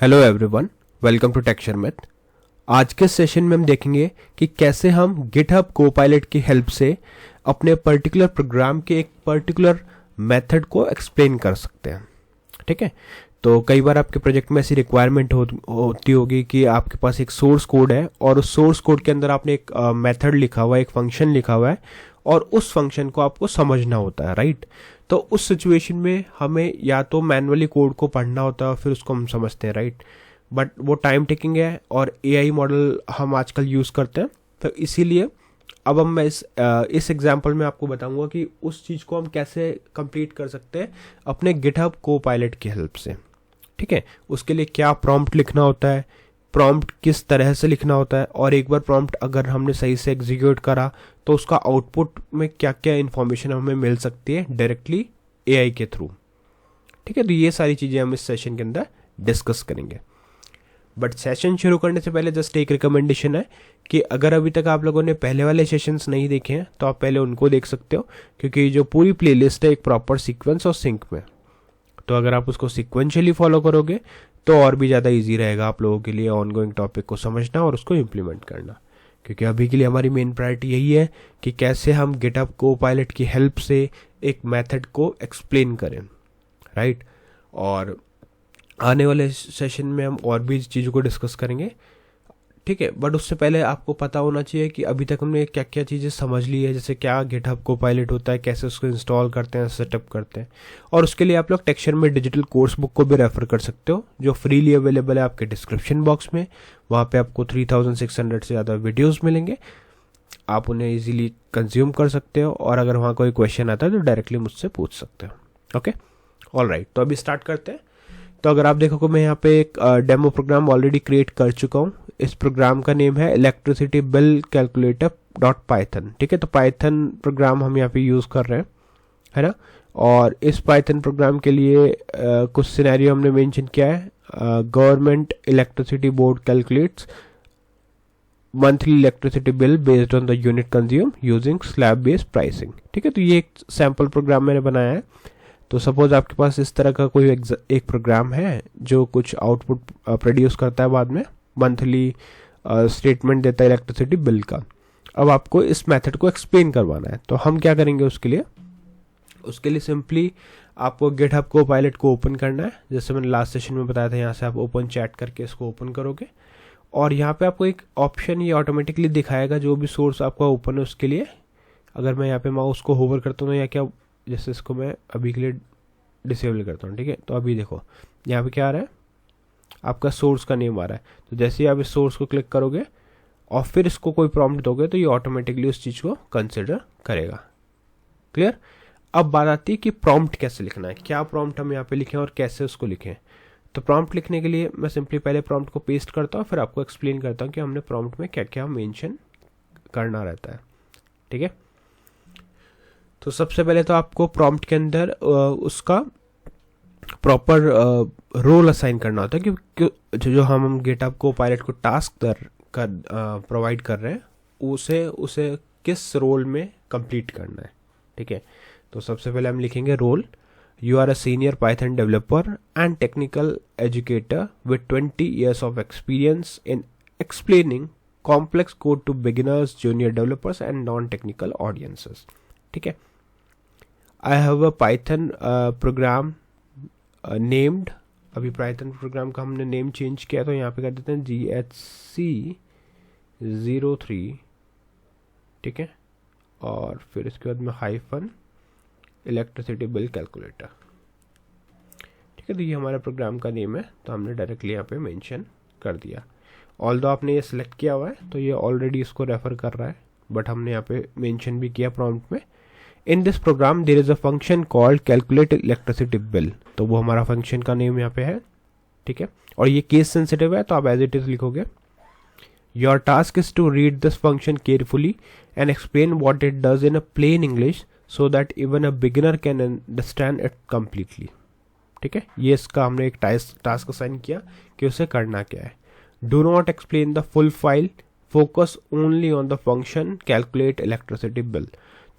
Hello everyone, welcome to texture math. आज के session में हम देखेंगे कि कैसे हम गिटहब कोपायलट की हेल्प से अपने पर्टिकुलर प्रोग्राम के एक पर्टिकुलर मेथड को एक्सप्लेन कर सकते हैं। ठीक है, तो कई बार आपके प्रोजेक्ट में ऐसी रिक्वायरमेंट होती होगी कि आपके पास एक सोर्स कोड है और उस सोर्स कोड के अंदर आपने एक मेथड लिखा हुआ है, एक फंक्शन लिखा हुआ है और उस फंक्शन को आपको समझना होता है, राइट। तो उस सिचुएशन में हमें या तो मैनुअली कोड को पढ़ना होता है फिर उसको हम समझते हैं, राइट। बट वो टाइम टेकिंग है और एआई मॉडल हम आजकल यूज़ करते हैं, तो इसीलिए अब मैं इस एग्जांपल में आपको बताऊंगा कि उस चीज़ को हम कैसे कंप्लीट कर सकते हैं अपने गिटहब कोपायलट की हेल्प से। ठीक है, उसके लिए क्या प्रॉम्प्ट लिखना होता है, प्रॉम्प्ट किस तरह से लिखना होता है, और एक बार प्रॉम्प्ट अगर हमने सही से एग्जीक्यूट करा तो उसका आउटपुट में क्या क्या इन्फॉर्मेशन हमें मिल सकती है डायरेक्टली एआई के थ्रू। ठीक है, तो ये सारी चीज़ें हम इस सेशन के अंदर डिस्कस करेंगे। बट सेशन शुरू करने से पहले जस्ट एक रिकमेंडेशन है कि अगर अभी तक आप लोगों ने पहले वाले सेशंस नहीं देखे हैं तो आप पहले उनको देख सकते हो, क्योंकि जो पूरी प्लेलिस्ट है एक प्रॉपर सीक्वेंस और सिंक में, तो अगर आप उसको सिक्वेंशियली फॉलो करोगे तो और भी ज़्यादा इजी रहेगा आप लोगों के लिए ऑनगोइंग टॉपिक को समझना और उसको इम्प्लीमेंट करना। क्योंकि अभी के लिए हमारी मेन प्रायोरिटी यही है कि कैसे हम गिटहब कोपायलट की हेल्प से एक मेथड को एक्सप्लेन करें, राइट। और आने वाले सेशन में हम और भी चीज़ों को डिस्कस करेंगे, ठीक है। बट उससे पहले आपको पता होना चाहिए कि अभी तक हमने क्या क्या चीज़ें समझ ली है, जैसे क्या गिटहब कोपायलट होता है, कैसे उसको इंस्टॉल करते हैं, सेटअप करते हैं। और उसके लिए आप लोग टेक्सचर में डिजिटल कोर्स बुक को भी रेफर कर सकते हो, जो फ्रीली अवेलेबल है आपके डिस्क्रिप्शन बॉक्स में। वहाँ पे आपको 3600 से ज़्यादा वीडियोज़ मिलेंगे, आप उन्हें ईजिली कंज्यूम कर सकते हो और अगर वहाँ कोई क्वेश्चन आता है तो डायरेक्टली मुझसे पूछ सकते हो। ओके, ऑल राइट, तो अभी स्टार्ट करते हैं। तो अगर आप देखोगे मैं यहाँ पे एक डेमो प्रोग्राम ऑलरेडी क्रिएट कर चुका हूँ। इस प्रोग्राम का नेम है electricity bill calculator dot Python. ठीक है, तो पाइथन प्रोग्राम हम यहाँ पे यूज़ कर रहे हैं, है ना। और इस पाइथन प्रोग्राम के लिए कुछ सिनेरियो हमने मेंशन किया है। Government electricity board calculates monthly electricity bill based on the unit consume using slab based pricing. ठीक है, तो ये एक सैम्पल प्रोग्राम मैंने बनाया है। तो सपोज आपके पास इस तरह का कोई एक प्रोग्राम है जो कुछ आउटपुट प्रोड्यूस करता है, बाद में मंथली स्टेटमेंट देता है इलेक्ट्रिसिटी बिल का। अब आपको इस मेथड को एक्सप्लेन करवाना है, तो हम क्या करेंगे उसके लिए सिंपली आपको गिटहब कोपायलट को ओपन करना है। जैसे मैंने लास्ट सेशन में बताया था, यहाँ से आप ओपन चैट करके इसको ओपन करोगे और यहाँ पे आपको एक ऑप्शन ये ऑटोमेटिकली दिखाएगा जो भी सोर्स आपका ओपन है उसके लिए। अगर मैं यहाँ पे माउस को होवर करता हूँ या क्या, जैसे इसको मैं अभी के लिए डिसेबल करता हूँ, ठीक है। तो अभी देखो यहाँ पे क्या आ रहा है, आपका सोर्स का नेम आ रहा है। तो जैसे ही आप इस सोर्स को क्लिक करोगे और फिर इसको कोई प्रॉम्प्ट दोगे तो ये ऑटोमेटिकली उस चीज़ को कंसिडर करेगा। क्लियर। अब बात आती है कि प्रॉम्प्ट कैसे लिखना है, क्या प्रॉम्प्ट हम यहाँ पे लिखें और कैसे उसको लिखें। तो प्रॉम्प्ट लिखने के लिए मैं सिंपली पहले प्रॉम्प्ट को पेस्ट करता हूँ, फिर आपको एक्सप्लेन करता हूँ कि हमने प्रॉम्प्ट में क्या क्या मेंशन करना रहता है। ठीक है, तो सबसे पहले तो आपको प्रॉम्प्ट के अंदर उसका प्रॉपर रोल असाइन करना होता है, क्योंकि जो हम गिटहब कोपायलट को टास्क प्रोवाइड कर रहे हैं उसे किस रोल में कंप्लीट करना है। ठीक है, तो सबसे पहले हम लिखेंगे role. You are a senior Python developer and technical educator with 20 years of experience in explaining complex code to beginners, junior developers and non technical audiences. ठीक है, I have a Python program named, अभी Python program का हमने name change किया तो यहाँ पे कर देते हैं GHC03। ठीक है, और फिर इसके बाद में हाइफन इलेक्ट्रिसिटी बिल कैलकुलेटर। ठीक है, तो ये हमारा प्रोग्राम का नेम है, तो हमने डायरेक्टली यहाँ पे मेंशन कर दिया। ऑल्दो आपने ये सिलेक्ट किया हुआ है तो ये ऑलरेडी इसको रेफर कर रहा है, बट हमने यहाँ पे मेंशन भी किया प्रॉम्प्ट में। In this program there is a function called calculate electricity bill, तो वो हमारा फंक्शन का नेम यहाँ पे है। ठीक है, और ये केस सेंसिटिव है तो आप एज इट इज लिखोगे। Your task is to read this function carefully and explain what it does in a plain English so that even a beginner can understand it completely. ठीक है, ये इसका हमने एक टास्क असाइन किया कि उसे करना क्या है। Do not explain the full file, focus only on the function calculate electricity bill.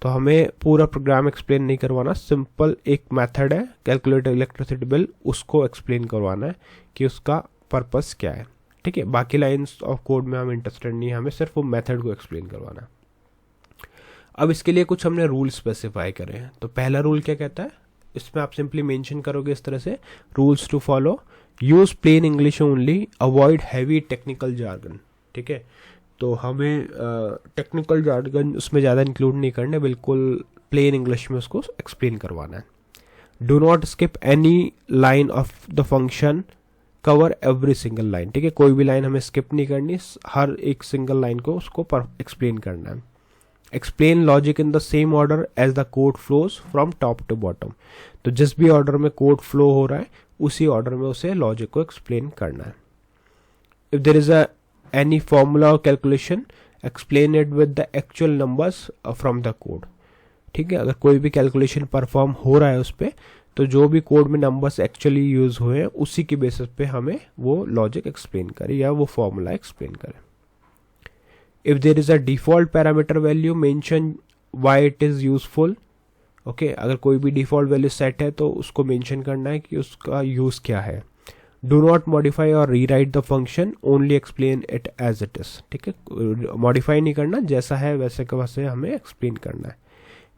तो हमें पूरा प्रोग्राम एक्सप्लेन नहीं करवाना, सिंपल एक मेथड है कैलकुलेट इलेक्ट्रिसिटी बिल, उसको एक्सप्लेन करवाना है कि उसका पर्पस क्या है, ठीक है। बाकी लाइंस ऑफ कोड में हम इंटरेस्टेड नहीं है, हमें सिर्फ वो मेथड को एक्सप्लेन करवाना है। अब इसके लिए कुछ हमने रूल स्पेसिफाई करे हैं। तो पहला रूल क्या कहता है, इसमें आप सिंपली मेंशन करोगे इस तरह से, rules to follow, use plain English only, avoid heavy technical jargon, ठीक है। तो हमें टेक्निकल जार्गन उसमें ज़्यादा इंक्लूड नहीं करना, बिल्कुल प्लेन इंग्लिश में उसको एक्सप्लेन करवाना है। Do not skip any line of the function, cover every single line, ठीक है। कोई भी लाइन हमें स्किप नहीं करनी, हर एक सिंगल लाइन को उसको एक्सप्लेन करना है। Explain logic in the same order as the code flows from top to bottom, तो जिस भी ऑर्डर में कोड फ्लो हो रहा है उसी ऑर्डर में उसे लॉजिक को एक्सप्लेन करना है। If there is any formula और calculation, explain it with the actual numbers from the code, ठीक है। अगर कोई भी कैलकुलेशन परफॉर्म हो रहा है उस पर, तो जो भी कोड में नंबर्स एक्चुअली यूज हुए हैं उसी के बेसिस पे हमें वो लॉजिक एक्सप्लेन करे या वो फॉर्मूला एक्सप्लेन करे। If there is a default parameter value, mention why it is useful, okay. अगर कोई भी डिफॉल्ट वैल्यू सेट है तो उसको मेंशन करना है कि उसका यूज क्या है। डू नॉट मॉडिफाई और rewrite the function, only explain it as it is, ठीक है। मॉडिफाई नहीं करना, जैसा है वैसे का वैसे हमें एक्सप्लेन करना है।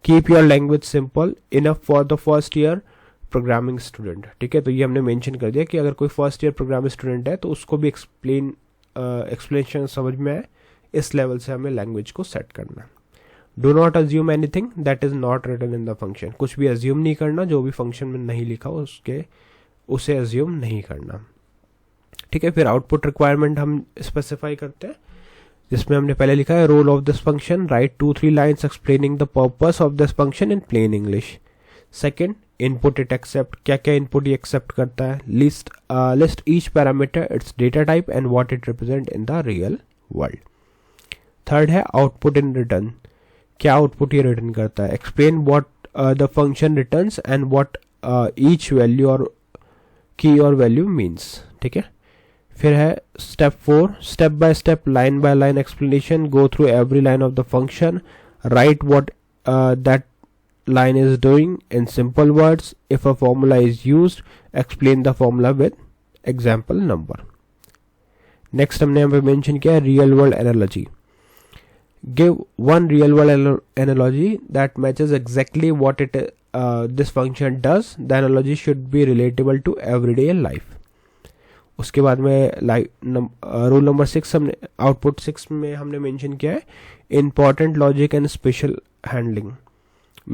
Keep your language simple enough for the first year programming student, ठीक है। तो ये हमने मेंशन कर दिया कि अगर कोई फर्स्ट ईयर प्रोग्रामिंग स्टूडेंट है तो उसको भी एक्सप्लेनेशन समझ में आए, इस लेवल से हमें लैंग्वेज को सेट करना है। Do not assume anything that is not written in the function, कुछ भी अज्यूम नहीं करना, जो भी फंक्शन में नहीं लिखा हो उसे अज्यूम नहीं करना, ठीक है। फिर आउटपुट रिक्वायरमेंट हम स्पेसिफाई करते हैं, जिसमें हमने पहले लिखा है role of this function, write 2-3 lines explaining the purpose of this function in plain English. Second, input it accept, क्या क्या इनपुट ये एक्सेप्ट करता है। List each parameter, its data type and what it represent in the real world. Third है output in return, क्या output ये return करता है। Explain what the function returns and what each value और key और value means, ठीक है। फिर है step 4, step by step line by line explanation, go through every line of the function, right what that line is doing in simple words. If a formula is used, explain the formula with example number. Next हमने यहाँ पे mention किया real world analogy. Give one real world analogy that matches exactly what this function does. The analogy should be relatable to everyday life. उसके बाद में rule number 6 हमने output 6 में हमने मेंशन किया है important logic and special handling.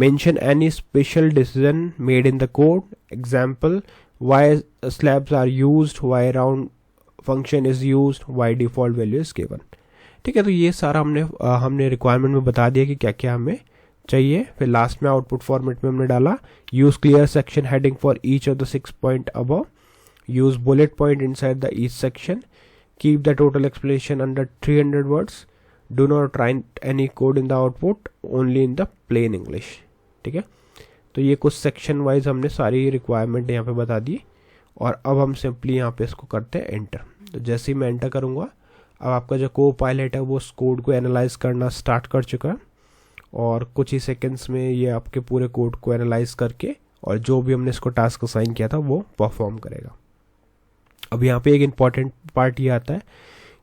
Mention any special decision made in the code. Example, why slabs are used, why round function is used, why default value is given, ठीक है। तो ये सारा हमने रिक्वायरमेंट में बता दिया कि क्या क्या हमें चाहिए। फिर लास्ट में आउटपुट फॉर्मेट में हमने डाला use clear section heading for each of the 6 point above, use bullet point inside the each section, keep the total explanation under 300 words, do not write any code in the output, only in the plain English, ठीक है। तो ये कुछ section wise हमने सारी requirement यहाँ पे बता दी, और अब हम सिंपली यहाँ पे इसको करते हैं एंटर। तो जैसे ही मैं एंटर करूँगा, अब आपका जो को पायलट है वो उस कोड को एनालाइज करना स्टार्ट कर चुका है, और कुछ ही सेकेंड्स में ये आपके पूरे कोड को एनालाइज करके और जो भी हमने इसको टास्क असाइन किया था वो परफॉर्म करेगा। अब यहाँ पे एक इम्पॉर्टेंट पार्ट ये आता है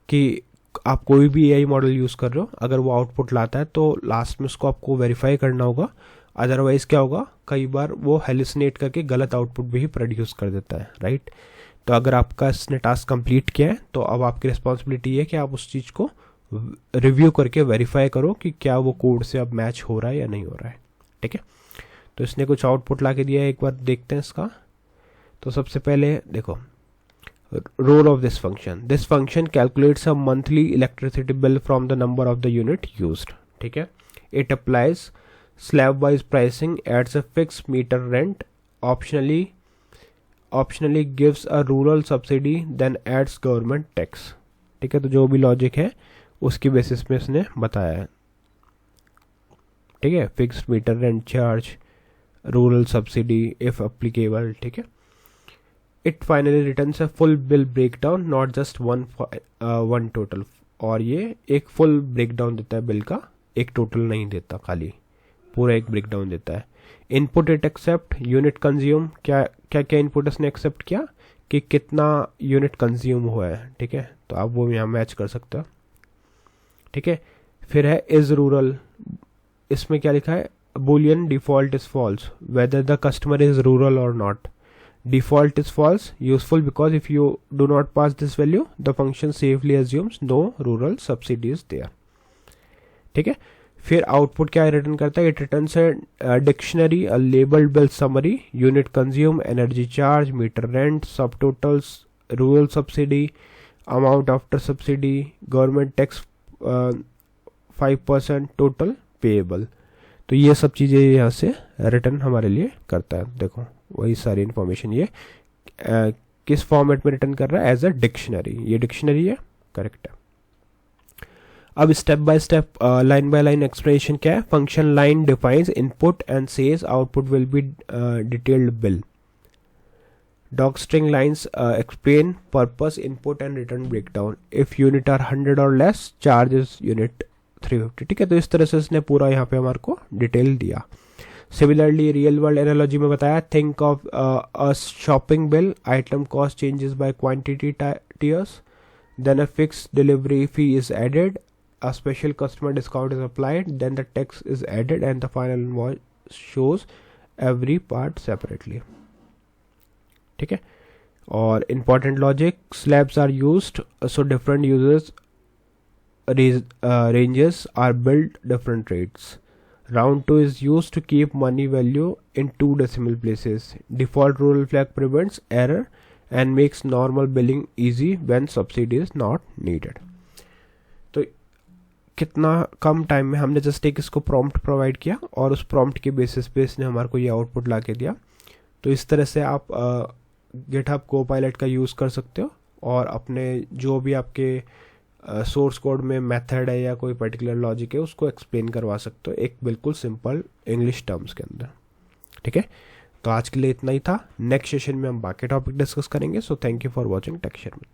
कि आप कोई भी एआई मॉडल यूज़ कर रहे हो, अगर वो आउटपुट लाता है तो लास्ट में उसको आपको वेरीफाई करना होगा, अदरवाइज क्या होगा, कई बार वो हेलुसिनेट करके गलत आउटपुट भी प्रोड्यूस कर देता है, राइट। तो अगर आपका इसने टास्क कंप्लीट किया है तो अब आपकी रिस्पॉन्सिबिलिटी है कि आप उस चीज़ को रिव्यू करके वेरीफाई करो कि क्या वो कोड से अब मैच हो रहा है या नहीं हो रहा है, ठीक है। तो इसने कुछ आउटपुट ला के दिया है, एक बार देखते हैं इसका। तो सबसे पहले देखो role of this function calculates a monthly electricity bill from the number of the unit used, ठीक है। It applies slab wise pricing, adds a fixed meter rent, optionally gives a rural subsidy, then adds government tax, ठीक है। तो जो भी logic है उसकी basis में इसने बताया है, ठीक है। Fixed meter rent charge, rural subsidy if applicable, ठीक है। It finally returns a full bill breakdown, not just one total, और ये एक फुल ब्रेकडाउन देता है बिल का, एक टोटल नहीं देता, खाली पूरा एक ब्रेकडाउन देता है। Input it accept, unit consume, क्या क्या क्या इनपुट इसने एक्सेप्ट किया, कि कितना यूनिट कंज्यूम हुआ है, ठीक है, तो आप वो यहाँ मैच कर सकते हो, ठीक है। फिर है इज रूरल, इसमें क्या लिखा है, boolean default is false whether the customer is rural और not. Default is false useful because if you do not pass this value the function safely assumes no rural subsidy is there, ठीक है। फिर output क्या return करता है, it returns a dictionary, a labelled bill summary, unit consume, energy charge, meter rent, sub totals, rural subsidy, amount after subsidy, government tax 5%, total payable. तो ये सब चीज़ें यहाँ से रिटर्न हमारे लिए करता है। देखो वही सारी इन्फॉर्मेशन ये किस फॉर्मेट में रिटर्न कर रहा है, एज अ डिक्शनरी। ये डिक्शनरी है, करेक्ट है। अब step by step line by line explanation क्या है। Function line defines input and says output will be detailed bill. Doc string lines explain purpose, input and return breakdown. If unit are 100 और less charge is unit 350, ठीक है। तो इस तरह से इसने पूरा यहाँ पे हमारे को डिटेल दिया। सिमिलरली रियल वर्ल्ड एनालॉजी में बताया, think of a shopping bill, item cost changes by quantity tiers, then a fix delivery fee is added, a special customer discount is applied, then the text is added and the final invoice shows every part separately, ठीक है। और important logic, slabs are used so different users ranges are built different rates. Round 2 is used to keep money value in 2 decimal places. Default rural flag prevents error and makes normal billing easy when subsidy is not needed. तो कितना कम time में हमने just एक इसको prompt provide किया और उस prompt के बेसिस पे इसने हमारे को ये आउटपुट ला के दिया। तो इस तरह से आप गिटहब कोपायलट का यूज़ कर सकते हो और अपने जो भी आपके सोर्स कोड में मेथड है या कोई पर्टिकुलर लॉजिक है उसको एक्सप्लेन करवा सकते हो एक बिल्कुल सिंपल इंग्लिश टर्म्स के अंदर, ठीक है। तो आज के लिए इतना ही था। नेक्स्ट सेशन में हम बाकी टॉपिक डिस्कस करेंगे। So thank you for watching tech share.